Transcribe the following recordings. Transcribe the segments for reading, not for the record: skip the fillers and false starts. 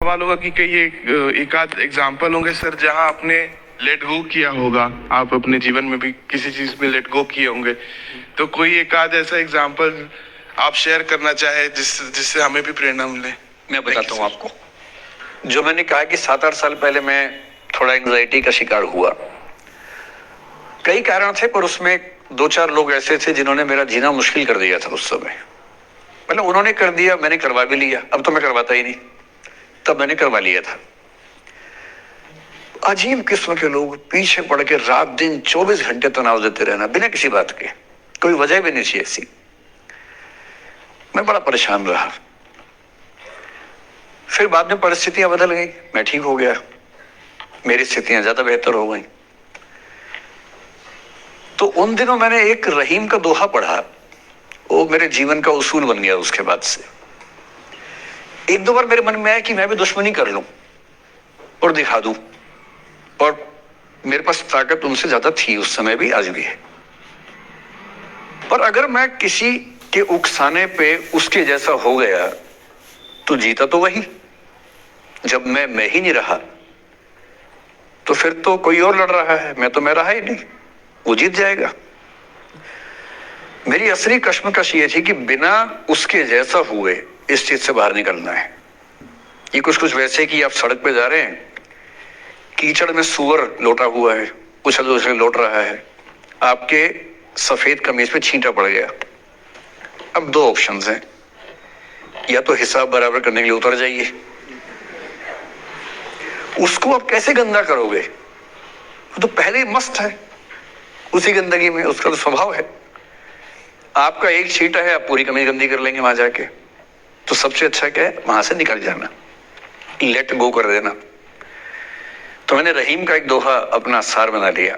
सवाल होगा कि कई एक आध एग्जाम्पल होंगे सर जहां आपने लेट गो किया होगा, आप अपने जीवन में भी किसी चीज में लेट गो किए होंगे, तो कोई एक आध ऐसा एग्जाम्पल आप शेयर करना चाहे जिससे हमें भी प्रेरणा मिले। मैं बताता हूँ आपको। जो मैंने कहा कि 7-8 साल पहले मैं थोड़ा एंजाइटी का शिकार हुआ, कई कारण थे, पर उसमें 2-4 लोग ऐसे थे जिन्होंने मेरा जीना मुश्किल कर दिया था उस समय। मतलब उन्होंने कर दिया, मैंने करवा भी लिया। अब तो मैं करवाता ही नहीं, तब मैंने करवा लिया था। अजीब किस्म के लोग पीछे पड़ के रात दिन 24 घंटे तनाव देते रहना बिना किसी बात के, कोई वजह भी नहीं थी ऐसी। मैं बड़ा परेशान रहा। फिर बाद में परिस्थितियां बदल गई, मैं ठीक हो गया, मेरी स्थितियां ज्यादा बेहतर हो गई। तो उन दिनों मैंने एक रहीम का दोहा पढ़ा, वो मेरे जीवन का उसूल बन गया। उसके बाद से एक दो बार मेरे मन में आया कि मैं भी दुश्मनी कर लूं और दिखा दूं, और मेरे पास ताकत उनसे ज्यादा थी उस समय भी, आज भी है। पर अगर मैं किसी के उकसाने पे उसके जैसा हो गया तो जीता तो वही। जब मैं ही नहीं रहा तो फिर तो कोई और लड़ रहा है, मैं रहा ही नहीं, वो जीत जाएगा। मेरी असली कश्मकश ये थी कि बिना उसके जैसा हुए इस चीज से बाहर निकलना है। ये कुछ वैसे कि आप सड़क पे जा रहे हैं, कीचड़ में सुअर लोटा हुआ है, उछल उछल लौट रहा है, आपके सफेद कमीज पे छींटा पड़ गया। अब 2 ऑप्शंस हैं, या तो हिसाब बराबर करने के लिए उतर जाइए, उसको आप कैसे गंदा करोगे, वो तो पहले ही मस्त है उसी गंदगी में, उसका तो स्वभाव है। आपका एक छींटा है, आप पूरी कमीज गंदी कर लेंगे वहां जाके। तो सबसे अच्छा क्या है, वहां से निकल जाना, लेट गो कर देना। तो मैंने रहीम का एक दोहा अपना सार बना लिया।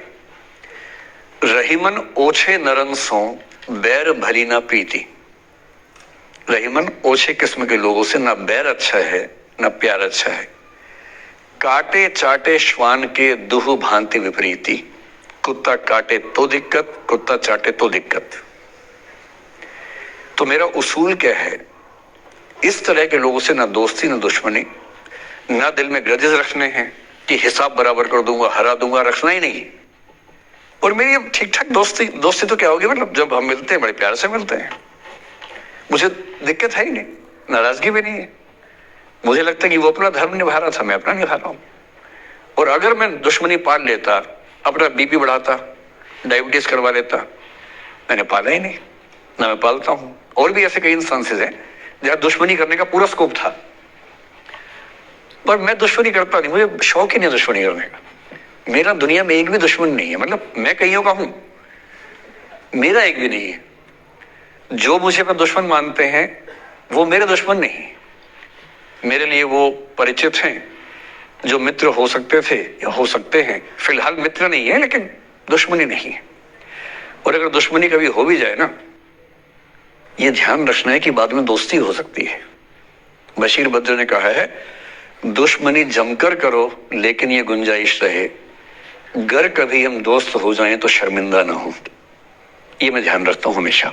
रहीमन ओछे नरन सो बैर भली ना प्रीति। रहीमन ओछे किस्म के लोगों से ना बैर अच्छा है ना प्यार अच्छा है। काटे चाटे श्वान के दुह भांति विपरीति। कुत्ता काटे तो दिक्कत, कुत्ता चाटे तो दिक्कत। तो मेरा उसूल क्या है, इस तरह के लोगों से ना दोस्ती ना दुश्मनी, ना दिल में ग्रजेस रखने हैं कि हिसाब बराबर कर दूंगा, हरा दूंगा, रखना ही नहीं। और मेरी ठीक ठाक दोस्ती तो क्या होगी, मतलब जब हम मिलते हैं बड़े प्यार से मिलते हैं, मुझे दिक्कत है ही नहीं, नाराजगी भी नहीं है। मुझे लगता है कि वो अपना धर्म निभा रहा था, मैं अपना निभा रहा हूं। और अगर मैं दुश्मनी पाल लेता, अपना बीपी बढ़ाता, डायबिटीज करवा लेता, मैंने पाला ही नहीं, ना मैं पालता हूं। और भी ऐसे कई इंस्टेंसेस हैं जहां दुश्मनी करने का पूरा स्कोप था, पर मैं दुश्मनी करता नहीं, मुझे शौक ही नहीं दुश्मनी करने का। मेरा दुनिया में एक भी दुश्मन नहीं है, मतलब मैं कईयों का हूं, मेरा एक भी नहीं है। जो मुझे अपना दुश्मन मानते हैं वो मेरे दुश्मन नहीं, मेरे लिए वो परिचित हैं, जो मित्र हो सकते थे या हो सकते हैं। फिलहाल मित्र नहीं है, लेकिन दुश्मनी नहीं है। और अगर दुश्मनी कभी हो भी जाए ना, ये ध्यान रखना है कि बाद में दोस्ती हो सकती है। बशीर बद्र ने कहा है, दुश्मनी जमकर करो लेकिन ये गुंजाइश रहे, गर कभी हम दोस्त हो जाएं तो शर्मिंदा ना हो। ये मैं ध्यान रखता हूं हमेशा।